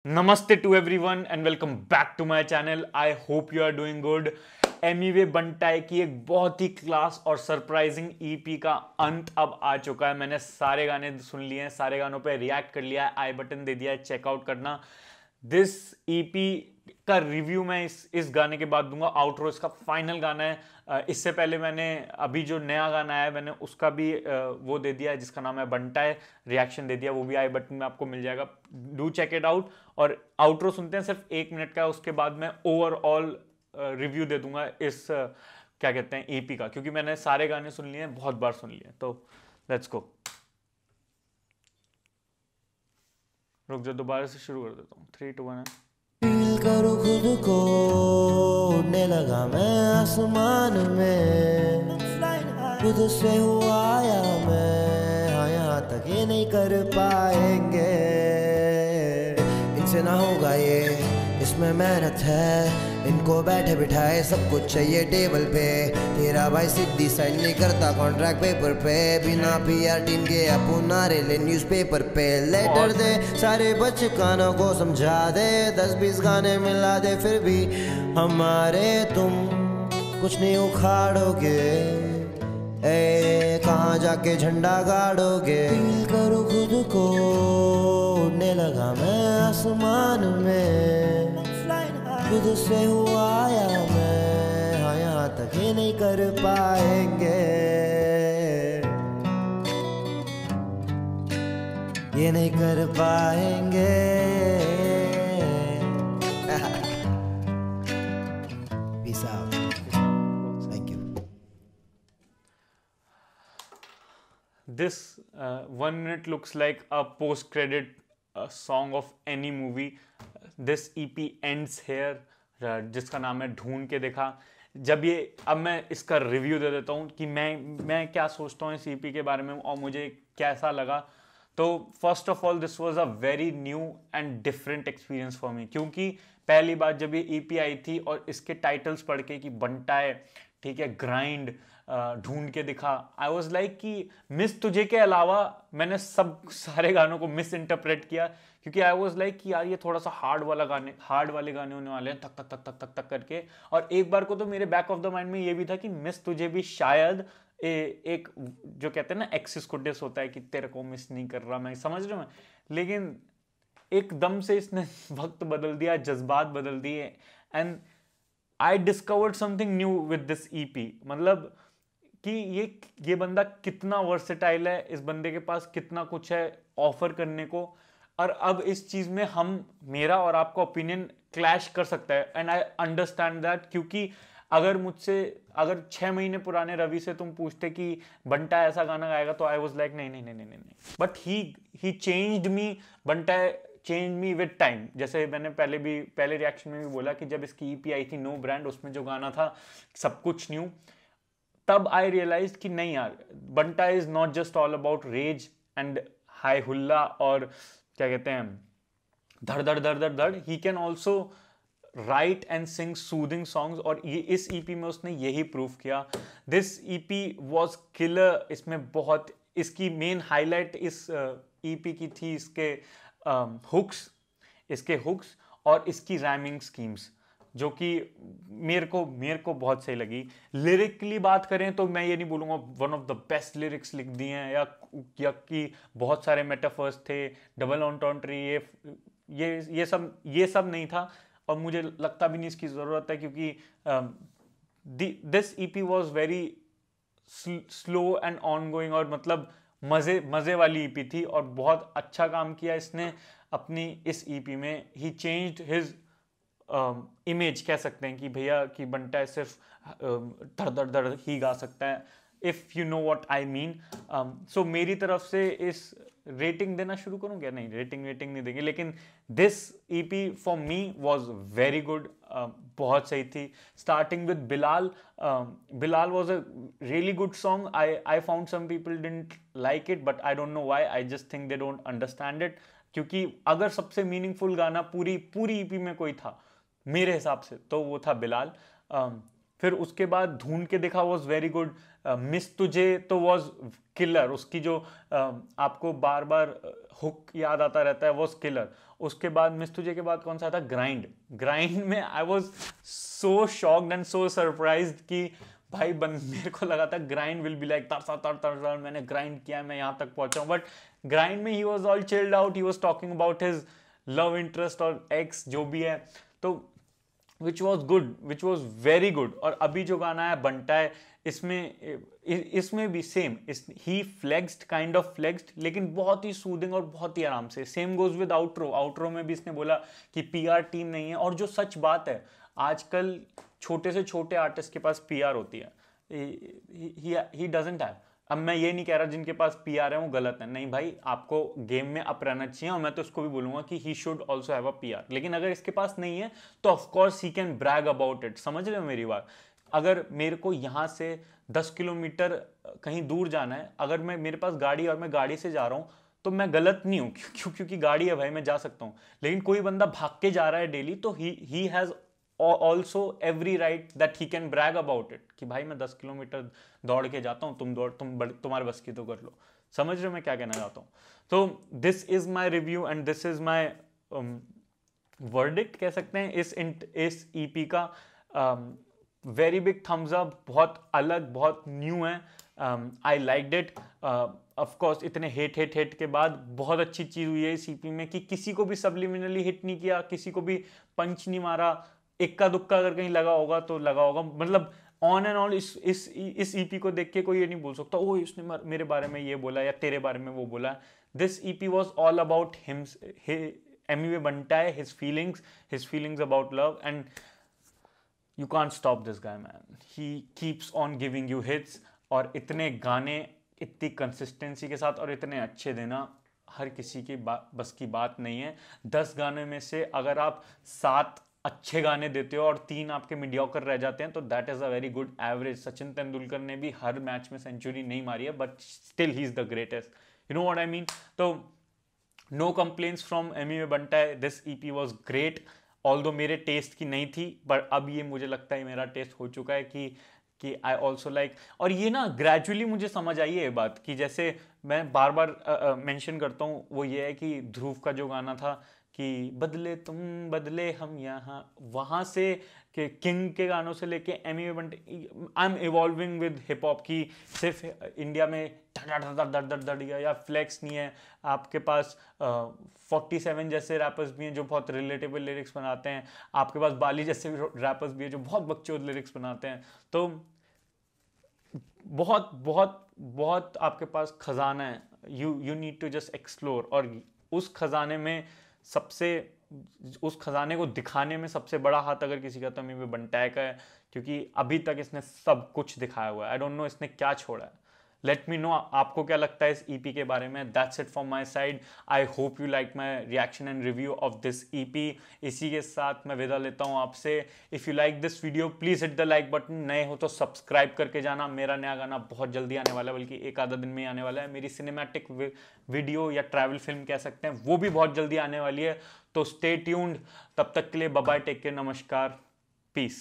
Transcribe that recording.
नमस्ते to everyone and welcome back to my channel. I hope you are doing good. Emiway Bantai की एक बहुत ही क्लास और सरप्राइजिंग ईपी का अंत अब आ चुका है। मैंने सारे गाने सुन लिए हैं, सारे गानों पे रिएक्ट कर लिया है, आई बटन दे दिया है, चेकआउट करना। दिस ईपी का रिव्यू मैं इस गाने के बाद दूंगा। आउटरो इसका फाइनल गाना है। इससे पहले मैंने अभी जो नया गाना आया है मैंने उसका भी वो दे दिया है जिसका नाम है बंटा है, रिएक्शन दे दिया, वो भी आई बटन में आपको मिल जाएगा। Do check it out. और आउटरो सुनते हैं, सिर्फ 1 मिनट का है, उसके बाद मैं ओवरऑल रिव्यू दे दूंगा इस क्या कहते हैं ईपी का, क्योंकि मैंने सारे गाने सुन लिए हैं, बहुत बार सुन लिए। तो लेट्स गो। रुक जा, दोबारा से शुरू कर देता हूँ। 3 2 1 फील करूँ खुद को, उड़ने लगा मैं आसमान में, खुद से हुआ आया मैं, हाँ यहाँ तक ये नहीं कर पाएंगे, इनसे ना होगा ये, इसमें मेहनत है, इनको बैठे बिठाए सब कुछ चाहिए टेबल पे, तेरा भाई सिद्धि साइन नहीं करता कॉन्ट्रैक्ट पेपर पे, बिना पीआर टीम के अपुनारे ले न्यूज़पेपर पे, लेटर दे सारे बच्चे कानों को समझा दे, 10-20 गाने मिला दे, फिर भी हमारे तुम कुछ नहीं उखाड़ोगे, ए कहाँ जाके झंडा गाड़ोगे। फील करो खुद को, उड़ने लगा मैं आसमान में, खुद से हुआ आया मैं, हाँ यहाँ तक ये नहीं कर पाएंगे, ये नहीं कर पाएंगे। Peace out. Thank you. This 1 minute looks like a post-credit song of any movie. This EP ends here, जिसका नाम है ढूंढ के देखा। जब ये अब मैं इसका रिव्यू दे देता हूँ कि मैं क्या सोचता हूँ इस EP के बारे में और मुझे कैसा लगा। तो first of all this was a very new and different experience for me, क्योंकि पहली बार जब ये EP आई थी और इसके टाइटल्स पढ़ के कि बंटा है, ठीक है, ग्राइंड, ढूंढ के दिखा, आई वॉज लाइक कि मिस तुझे के अलावा मैंने सारे गानों को मिस इंटरप्रेट किया, क्योंकि आई वॉज लाइक कि यार ये थोड़ा सा हार्ड वाले गाने होने वाले हैं, तक तक तक तक तक तक करके। और एक बार को तो मेरे बैक ऑफ द माइंड में ये भी था कि मिस तुझे भी शायद एक जो कहते हैं ना एक्सिस को डिस होता है कि तेरे को मिस नहीं कर रहा, मैं समझ रहा हूँ, लेकिन एकदम से इसने वक्त बदल दिया, जज्बात बदल दिए, and I discovered something new with this EP. मतलब कि ये बंदा कितना वर्सेटाइल है, इस बंदे के पास कितना कुछ है ऑफर करने को। और अब इस चीज में मेरा और आपका ओपिनियन क्लैश कर सकता है, एंड आई अंडरस्टैंड दैट, क्योंकि अगर 6 महीने पुराने रवि से तुम पूछते कि बंटा ऐसा गाना गाएगा, तो आई वाज लाइक नहीं नहीं नहीं नहीं नहीं, but he changed me. Banta change me with time. जैसे मैंने पहले रिएक्शन में भी बोला कि जब इसकी ईपी आई थी नो ब्रांड, उसमें जो गाना था सब कुछ न्यू, तब आई रियलाइज कि नहीं यार, Banta is not just all about rage and high हुल्ला और क्या कहते हैं धड़ धड़ धड़ धड़ धड़, he can also write and sing soothing songs, और ये इस ईपी में उसने यही प्रूव किया। This EP was killer. इसमें बहुत इसकी मेन हाईलाइट इस ईपी की थी इसके हुक्स और इसकी रैमिंग स्कीम्स, जो कि मेरे को बहुत सही लगी। लिरिकली बात करें तो मैं ये नहीं बोलूँगा one of the best lyrics लिख दिए हैं, या कि बहुत सारे मेटाफर्स थे, डबल ऑन्टॉन्ट्री, ये सब नहीं था, और मुझे लगता भी नहीं इसकी ज़रूरत है, क्योंकि this EP was very slow and on going, और मतलब मज़े वाली ईपी थी, और बहुत अच्छा काम किया इसने अपनी इस ईपी में। ही चेंज्ड हिज इमेज, कह सकते हैं कि भैया कि बंटा सिर्फ धड़ धड़ धड़ ही गा सकता है, if you know what I mean. So मेरी तरफ से इस रेटिंग देना शुरू करूं क्या? नहीं, रेटिंग नहीं देंगे, लेकिन this EP for me was very good, बहुत सही थी। Starting with Bilal was a really good song. I found some people didn't like it, but I don't know why, I just think they don't understand it, क्योंकि अगर सबसे meaningful गाना पूरी EP में कोई था मेरे हिसाब से तो वो था बिलाल। फिर उसके बाद ढूंढ के देखा वॉज वेरी गुड। मिस तुझे तो वॉज किलर, उसकी जो आपको बार बार हुक याद आता रहता है वॉज किलर। उसके बाद मिस तुझे के बाद कौन सा था, ग्राइंड में I was so shocked and so surprised कि भाई मेरे को लगा था ग्राइंड विल बी लाइक तर मैंने ग्राइंड किया, मैं यहाँ तक पहुंचा हूँ, बट ग्राइंड में he was all chilled out, he was talking about his love interest और एक्स जो भी है, तो which was good, which was very good. और अभी जो गाना है बंटा है, इसमें भी same, he flexed, kind of flexed, लेकिन बहुत ही सूदिंग और बहुत ही आराम से। सेम गोज विद आउटरो में भी इसने बोला कि पीआर टीम नहीं है, और जो सच बात है आजकल छोटे से छोटे आर्टिस्ट के पास पीआर होती है, ही डजंट हैव। अब मैं ये नहीं कह रहा जिनके पास पीआर है वो गलत है, नहीं भाई, आपको गेम में अप रहना चाहिए, और मैं तो उसको भी बोलूंगा कि he should also have a PR, लेकिन अगर इसके पास नहीं है तो of course he can brag about it. समझ रहे हो मेरी बात? अगर मेरे को यहाँ से 10 किलोमीटर कहीं दूर जाना है, अगर मेरे पास गाड़ी और मैं गाड़ी से जा रहा हूँ तो मैं गलत नहीं हूँ, क्योंकि गाड़ी है भाई, मैं जा सकता हूँ। लेकिन कोई बंदा भाग के जा रहा है डेली, तो he has also every right that he can brag about it कि भाई मैं 10 किलोमीटर दौड़ के जाता हूँ, तुम्हारे बस की तो कर लो। समझ रहे हो मैं क्या कहना चाहता हूँ? तो this is my review and this is my verdict कह सकते हैं इस ईपी का। वेरी बिग थम्स अप, बहुत अलग, बहुत न्यू है, I liked it. Of course इतने हेट के बाद बहुत अच्छी चीज हुई है इस ईपी में कि किसी को भी सबलिमिनली हिट नहीं किया, किसी को भी पंच नहीं मारा, इक्का दुक्का अगर कहीं लगा होगा तो लगा होगा, मतलब ऑन एंड ऑल इस ईपी को देख के कोई ये नहीं बोल सकता ओ इसने मेरे बारे में ये बोला या तेरे बारे में वो बोला। This EP was all about him, Emiway Banta है, his feelings about love, and you can't stop this guy man, he keeps on giving you hits। और इतने गाने इतनी कंसिस्टेंसी के साथ और इतने अच्छे देना हर किसी की बस की बात नहीं है। 10 गाने में से अगर आप 7 अच्छे गाने देते हो और 3 आपके मीडियोकर रह जाते हैं तो that is a very good average. Sachin Tendulkar ने भी हर मैच में सेंचुरी नहीं मारी है, but still he is the greatest, you know what I mean. तो no complaints from Emiway Banta, this EP was great, although मेरे टेस्ट की नहीं थी, बट अब ये मुझे लगता है मेरा टेस्ट हो चुका है कि आई ऑल्सो लाइक। और ये ना ग्रेजुअली मुझे समझ आई है ये बात कि जैसे मैं बार बार मेंशन करता हूँ, वो ये है कि ध्रुव का जो गाना था कि बदले तुम बदले हम यहाँ, वहाँ से कि किंग के गानों से लेके एमिवे बंटे, I am evolving with hip hop की सिर्फ इंडिया में दड़ या फ्लेक्स नहीं है, आपके पास 47 जैसे रैपर्स भी हैं जो बहुत रिलेटेबल लिरिक्स बनाते हैं, आपके पास बाली जैसे रैपर्स भी हैं जो बहुत बकचोद लिरिक्स बनाते हैं। तो बहुत बहुत बहुत आपके पास खजाना है, you need to just explore. और उस खजाने को दिखाने में सबसे बड़ा हाथ अगर किसी का तो एमिवे बंटा का है, क्योंकि अभी तक इसने सब कुछ दिखाया हुआ है। आई डोंट नो इसने क्या छोड़ा है, लेट मी नो आपको क्या लगता है इस ईपी के बारे में। That's it from my side, I hope you like my reaction and review of this EP. इसी के साथ मैं विदा लेता हूँ आपसे। If you like this video please hit the like button, नए हो तो सब्सक्राइब करके जाना। मेरा नया गाना बहुत जल्दी आने वाला है, बल्कि एक आधा दिन में आने वाला है। मेरी सिनेमैटिक वीडियो या ट्रैवल फिल्म कह सकते हैं, वो भी बहुत जल्दी आने वाली है, तो स्टे ट्यून्ड। तब तक के लिए बाय बाय, टेक केयर, नमस्कार, पीस।